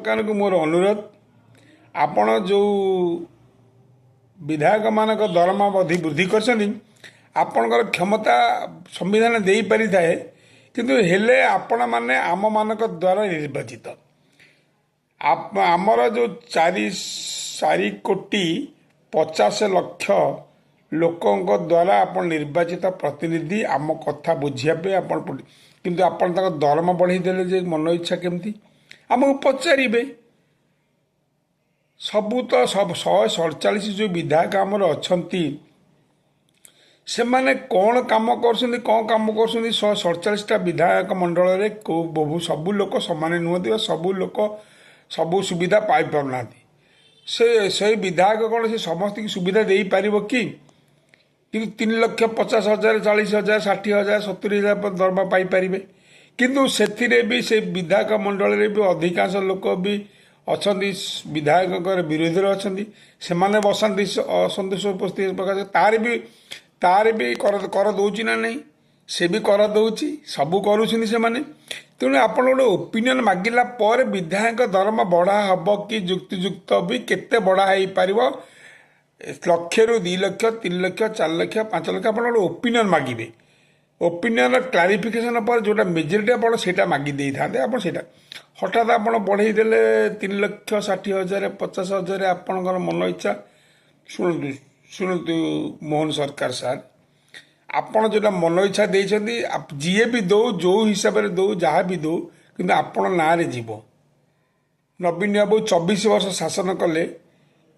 सरकार को मोर अनुरोध आपण जो विधायक मान दरमा वृद्धि कर क्षमता संविधान दे पारि थाए किंतु हेले आपण माने आम मान द्वारा निर्वाचित आमर जो 4,50,00,000 लोकों द्वारा आपण निर्वाचित प्रतिनिधि आम कथा बुझापे आपण किंतु आपण दरमा बढ़े जे मन इच्छा केमती आमको पचारे सबू तो सब 147 जो विधायक आमर अच्छा से माने कौन काम कर 147 विधायक मंडल रे सबू लोक सामान नुहति सबू लोक सबू सुविधा पाई पारना से विधायक कौन से समस्त की सुविधा दे पार कि 3,50,000 40,000 60,000 70,000 दरमा पाई पारे किंतु से विधायक मंडल रे भी अधिकांश लोक भी अच्छा विधायक विरोधी अच्छा से बसती असंतोष उपस्थित प्रकाश तार भी कर दौची ना नहीं से भी कर दौची सबू करुँच से तेणु आप गोटे ओपिनियन मागिला पर विधायक दरमा बढ़ा हम कि युक्तियुक्त भी केते बढ़ा हो पार 1,00,000 ରୁ 2,00,000 3,00,000 4,00,000 5,00,000 आप गोटे ओपिनियन मागे ओपिनियन क्लारिफिकेशन पर जोटा मेजोरिटी आप मागी दे था आप हठात आप बढ़ईदे 3,60,000 50,000 आपणकर मन इच्छा शुणु शुणु मोहन सरकार सार आपड़ जोटा मन इच्छा देते जी भी दो जो हिसाब से दो जहाँ भी दो कि आपण ना जीव नवीन बाबू 24 वर्ष शासन कले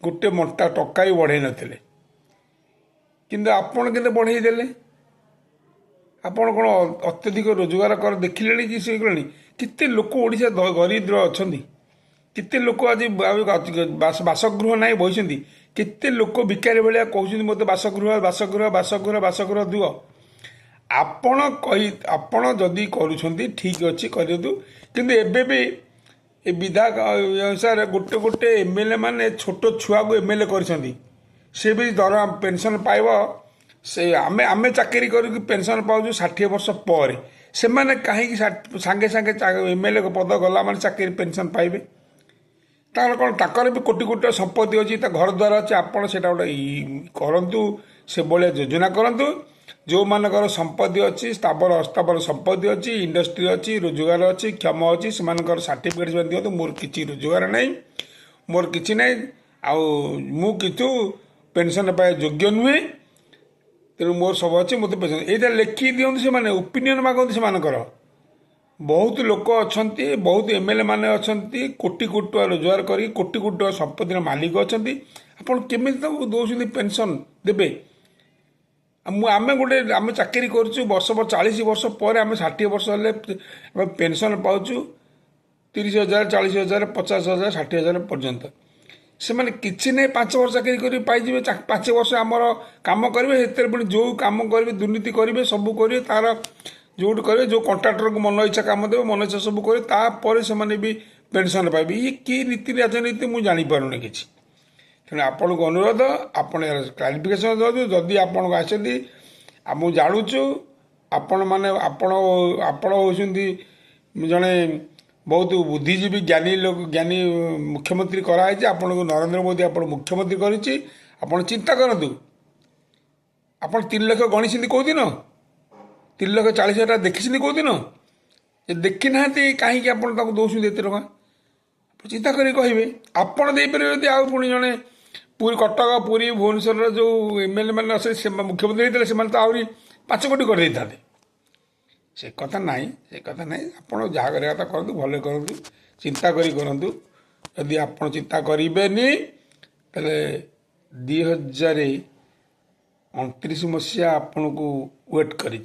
गोटे मोटा टका भी बढ़े नथिले किंतु आपण के बढ़ईदे आपण कौन अत्यधिक रोजगार कर देखिले कि से केते लोक ओडिशा गरीब अच्छा केते लोक आज बासगृह ना बही केते लोक भिकारी भाया कहते मत बासगृह बासगृह बासगृह बासगृह दिव आपण आपण जदि करुँच ठीक अच्छे करूँ किंतु एबे भी विधायक अनुसार गोटे गोटे एमएलए माने छोट छुआ को एमएलए कर भी दरमा पेंशन पाइब से आमे आमे चाकरी करके पेंशन पाऊँ 60 वर्ष पर से माने कहीं सांगे सांगे एमएलए पद गला माने चाकरी पेंशन पाइबे तार कौन ताकर भी कोटी कोटी संपत्ति अच्छी घर द्वार अच्छे आपड़ से करूँ से भाया योजना करूँ जो मानकर संपत्ति अच्छी स्थावर अस्थावर संपत्ति अच्छी इंडस्ट्री अच्छी रोजगार अच्छी क्षम अच्छी से सर्टिफिकेट दिखाते मोर किसी रोजगार ना मोर कि ना मुझु पेंशन पाए योग्य नुहे तेणु मोर सब अच्छे मत पेंशन यहाँ लिखि दिखते से ओपिनियन मागते से बहुत लोक अच्छा बहुत एमएलए माने अच्छा कोटी कोटी टका रोजगार कर कोटी कोटी टका संपत्तिर मालिक अच्छा आपड़ केमी दौरान पेंशन देवे आम गोटे आम चाकरी कर वर्ष 40 वर्ष पर आम 60 वर्ष हेल्ले पेंशन पाऊँ 30,000 40,000 50,000 60,000 पर्यंत से मैंने किसी नहीं 5 वर्ष चाकरी कर पाइबे 5 वर्ष आमर कम करेंगे पुणी जो कम करेंगे दुर्नीति करेंगे सबू करेंगे तार जो करेंगे जो कंट्राक्टर को मन इच्छा कम देवे मन इच्छा सब करें से भी पेंशन पाइबे ये कि नीति राजनीति मुझे जापारे किसी तेणु आपण को अनुरोध आप क्लारिफिकेशन दिखाँ जदि आपण आसती आम जाणुचु आपण मैंने आपण होती जड़े बहुत बुद्धिजीवी ज्ञानी लोक ज्ञानी मुख्यमंत्री कराई आपन को नरेंद्र मोदी आप मुख्यमंत्री कर चिंता करूँ आप 3,00,000 गणित कौ दिन 3,40,000 देखी कौ दिन देखी ना कहीं आप दौरान एत टका चिंता करें आपड़ देपारे आउ पुणी जड़े पूरी कटक पुरी भुवनेश्वर जो एमएलए मैंने से मुख्यमंत्री होते से तो आहरी 5 कोटी कर देता से कथा नहीं आप जहाँ करा करूँ भले करूँ चिंता करूँ यदि आप चिंता करेनि 2029 मसीहा आपन को वेट करी।